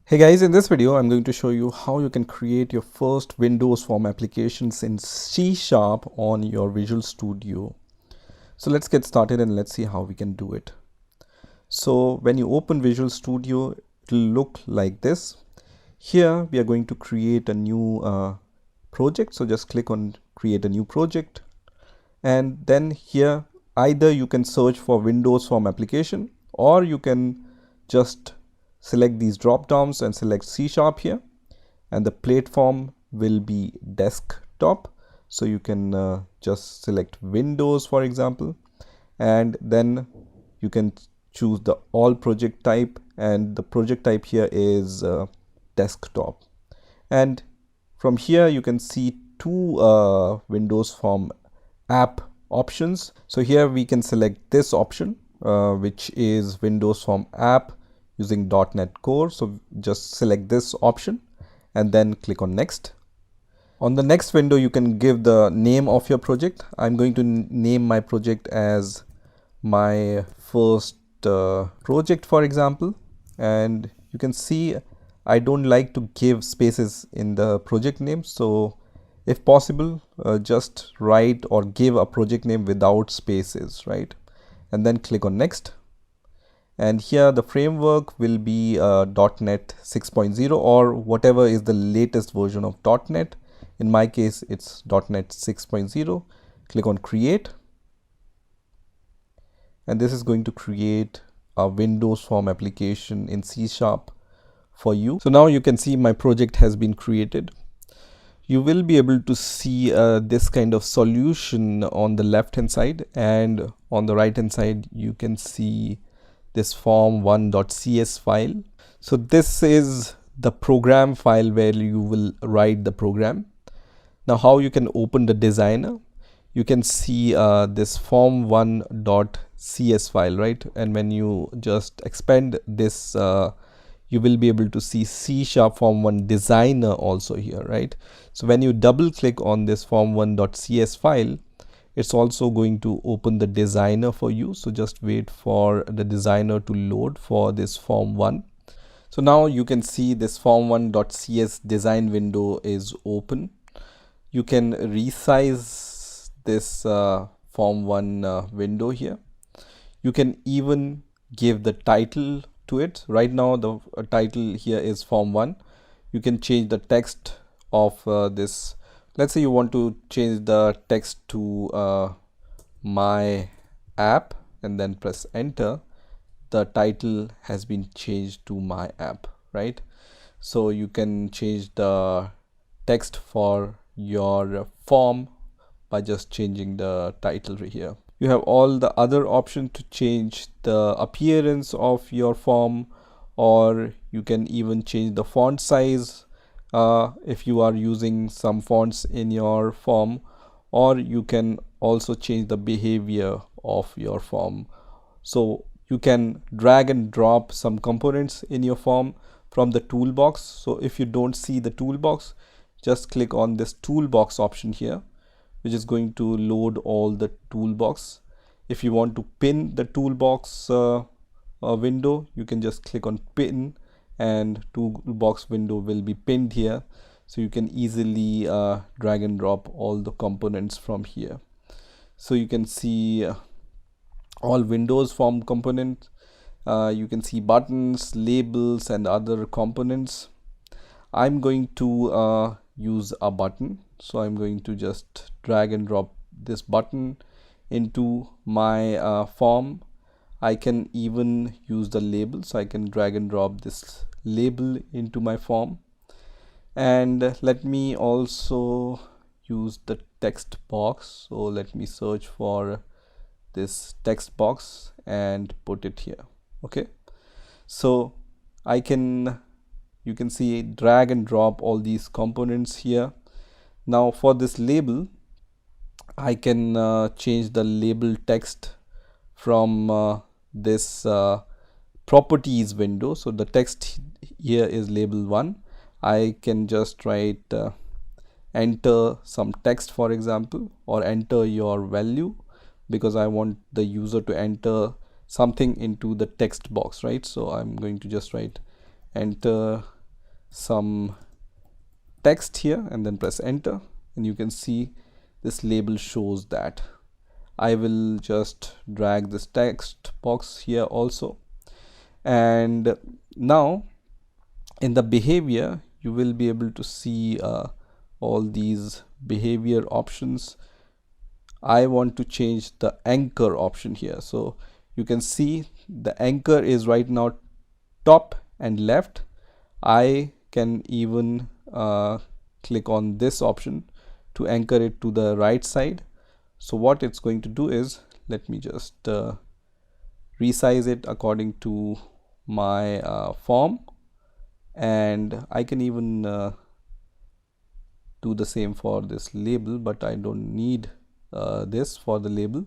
Hey guys, in this video I'm going to show you how you can create your first Windows Form applications in C# on your Visual Studio. So let's get started and let's see how we can do it. So when you open Visual Studio, it will look like this. Here we are going to create a new project. So just click on create a new project, and then here either you can search for Windows Form application, or you can just select these drop downs and select C# here, and the platform will be desktop. So you can just select Windows, for example, and then you can choose the all project type, and the project type here is desktop. And from here you can see two Windows Form app options. So here we can select this option, which is Windows Form app using .NET Core. So just select this option and then click on next. On the next window you can give the name of your project. I'm going to name my project as my first project, for example, and you can see I don't like to give spaces in the project name. So if possible, just write or give a project name without spaces, right? And then click on next. And here the framework will be .NET 6.0 or whatever is the latest version of .NET. In my case, it's .NET 6.0. Click on create. And this is going to create a Windows Form application in C# for you. So now you can see my project has been created. You will be able to see this kind of solution on the left hand side, and on the right hand side you can see this form1.cs file. So this is the program file where you will write the program. Now how you can open the designer, you can see this form1.cs file, right? And when you just expand this, you will be able to see C# form1 designer also here, right? So when you double click on this form1.cs file, it's also going to open the designer for you. So just wait for the designer to load for this form1. So now you can see this form1.cs design window is open. You can resize this form1 window here. You can even give the title to it. Right now the title here is form1. You can change the text of this. Let's say you want to change the text to my app and then press enter. The title has been changed to my app, right? So you can change the text for your form by just changing the title right here. You have all the other options to change the appearance of your form, or you can even change the font size if you are using some fonts in your form, or you can also change the behavior of your form. So you can drag and drop some components in your form from the toolbox. So if you don't see the toolbox, just click on this toolbox option here, which is going to load all the toolbox. If you want to pin the toolbox window, you can just click on pin, and toolbox window will be pinned here. So you can easily drag and drop all the components from here. So you can see all Windows Form components. You can see buttons, labels, and other components. I'm going to use a button. So I'm going to just drag and drop this button into my form. I can even use the label. So I can drag and drop this label into my form. And let me also use the text box. So let me search for this text box and put it here. Okay, so I can, you can see, drag and drop all these components here. Now for this label, I can change the label text from this properties window. So the text here is label 1. I can just write enter some text, for example, or enter your value, because I want the user to enter something into the text box, right? So I'm going to just write enter some text here and then press enter, and you can see this label shows that. I will just drag this text box here also, and now in the behavior you will be able to see all these behavior options. I want to change the anchor option here, so you can see the anchor is right now top and left. I can even click on this option to anchor it to the right side. So what it's going to do is, let me just resize it according to my form, and I can even do the same for this label, but I don't need this for the label.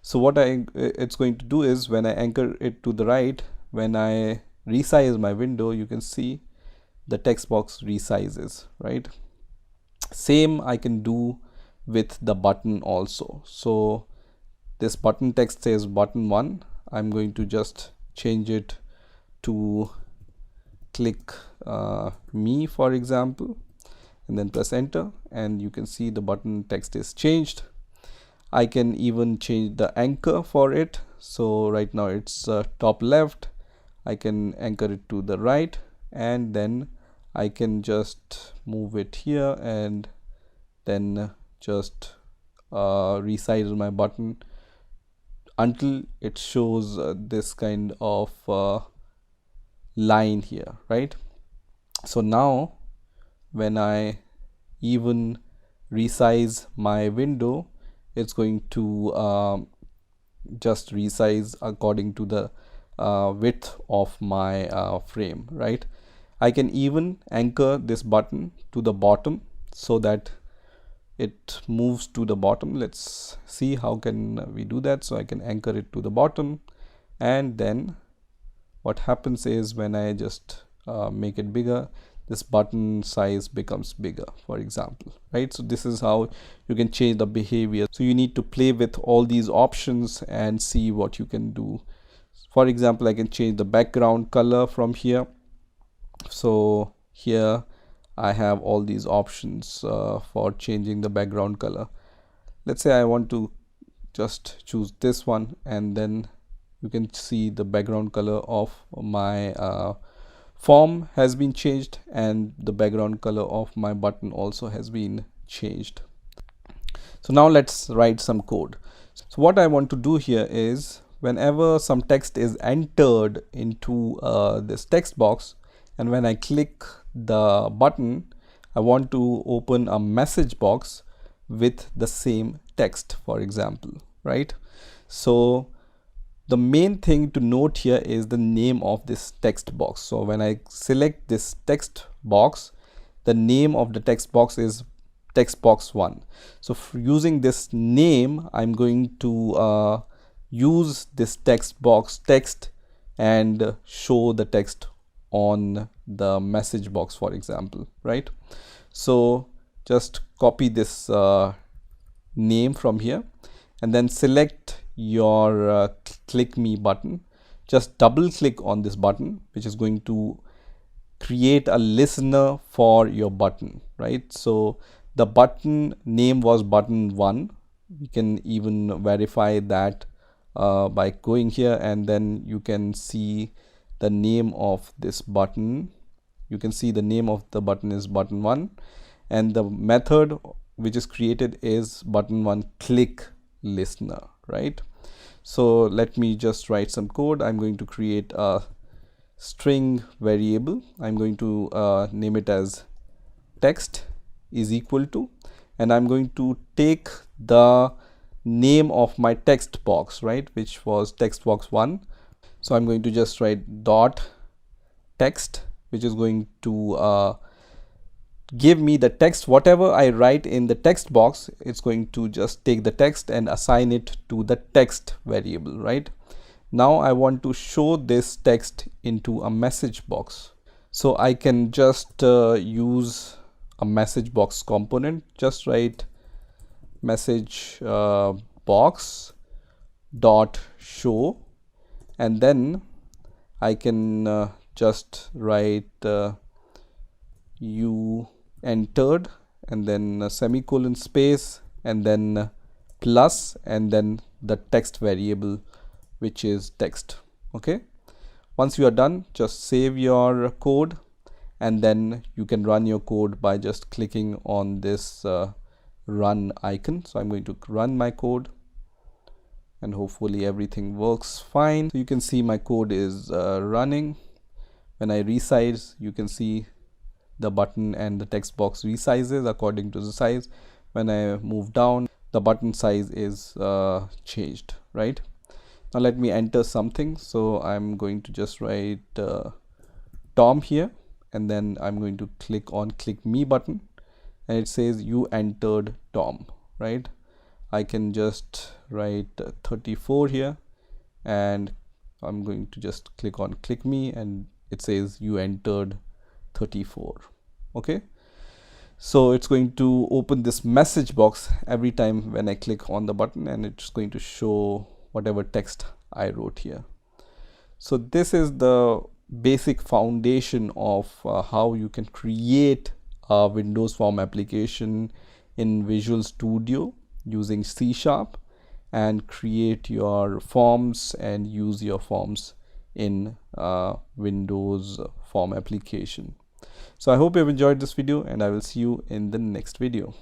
So what it's going to do is, when I anchor it to the right, when I resize my window, you can see the text box resizes, right? Same I can do with the button also. So this button text says button 1. I'm going to just change it to click me, for example, and then press enter, and you can see the button text is changed. I can even change the anchor for it. So right now it's top left. I can anchor it to the right, and then I can just move it here and then just resize my button until it shows this kind of line here, right? So now when I even resize my window, it's going to just resize according to the width of my frame, right? I can even anchor this button to the bottom so that it moves to the bottom. Let's see how can we do that. So I can anchor it to the bottom, and then what happens is, when I just make it bigger, this button size becomes bigger, for example, right? So this is how you can change the behavior. So you need to play with all these options and see what you can do. For example, I can change the background color from here. So here I have all these options for changing the background color. Let's say I want to just choose this one, and then you can see the background color of my form has been changed, and the background color of my button also has been changed. So now let's write some code. So what I want to do here is, whenever some text is entered into this text box, and when I click the button, I want to open a message box with the same text, for example, right? So the main thing to note here is the name of this text box. So when I select this text box, the name of the text box is text box 1. So using this name, I'm going to use this text box text and show the text on the message box, for example, right? So just copy this name from here, and then select your click me button. Just double click on this button, which is going to create a listener for your button, right? So the button name was button 1. We can even verify that by going here, and then you can see the name of this button. You can see the name of the button is button 1, and the method which is created is button 1 click listener, right? So let me just write some code. I'm going to create a string variable. I'm going to name it as text is equal to, and I'm going to take the name of my text box, right, which was text box 1. So I'm going to just write dot text, which is going to give me the text. Whatever I write in the text box, it's going to just take the text and assign it to the text variable, right? Now I want to show this text into a message box. So I can just use a message box component. Just write message box dot show, and then I can just write you entered, and then a semicolon space, and then plus, and then the text variable, which is text. Okay, once you are done, just save your code, and then you can run your code by just clicking on this run icon. So I'm going to run my code, and hopefully everything works fine. So you can see my code is running. When I resize, you can see the button and the text box resizes according to the size. When I move down, the button size is changed, right? Now let me enter something. So I'm going to just write Tom here, and then I'm going to click on click me button, and it says you entered Tom, right? I can just write 34 here, and I'm going to just click on click me, and it says you entered 34. Okay, so it's going to open this message box every time when I click on the button, and it's going to show whatever text I wrote here. So this is the basic foundation of how you can create a Windows Form application in Visual Studio using C# and create your forms and use your forms in Windows Form application. So I hope you've enjoyed this video, and I will see you in the next video.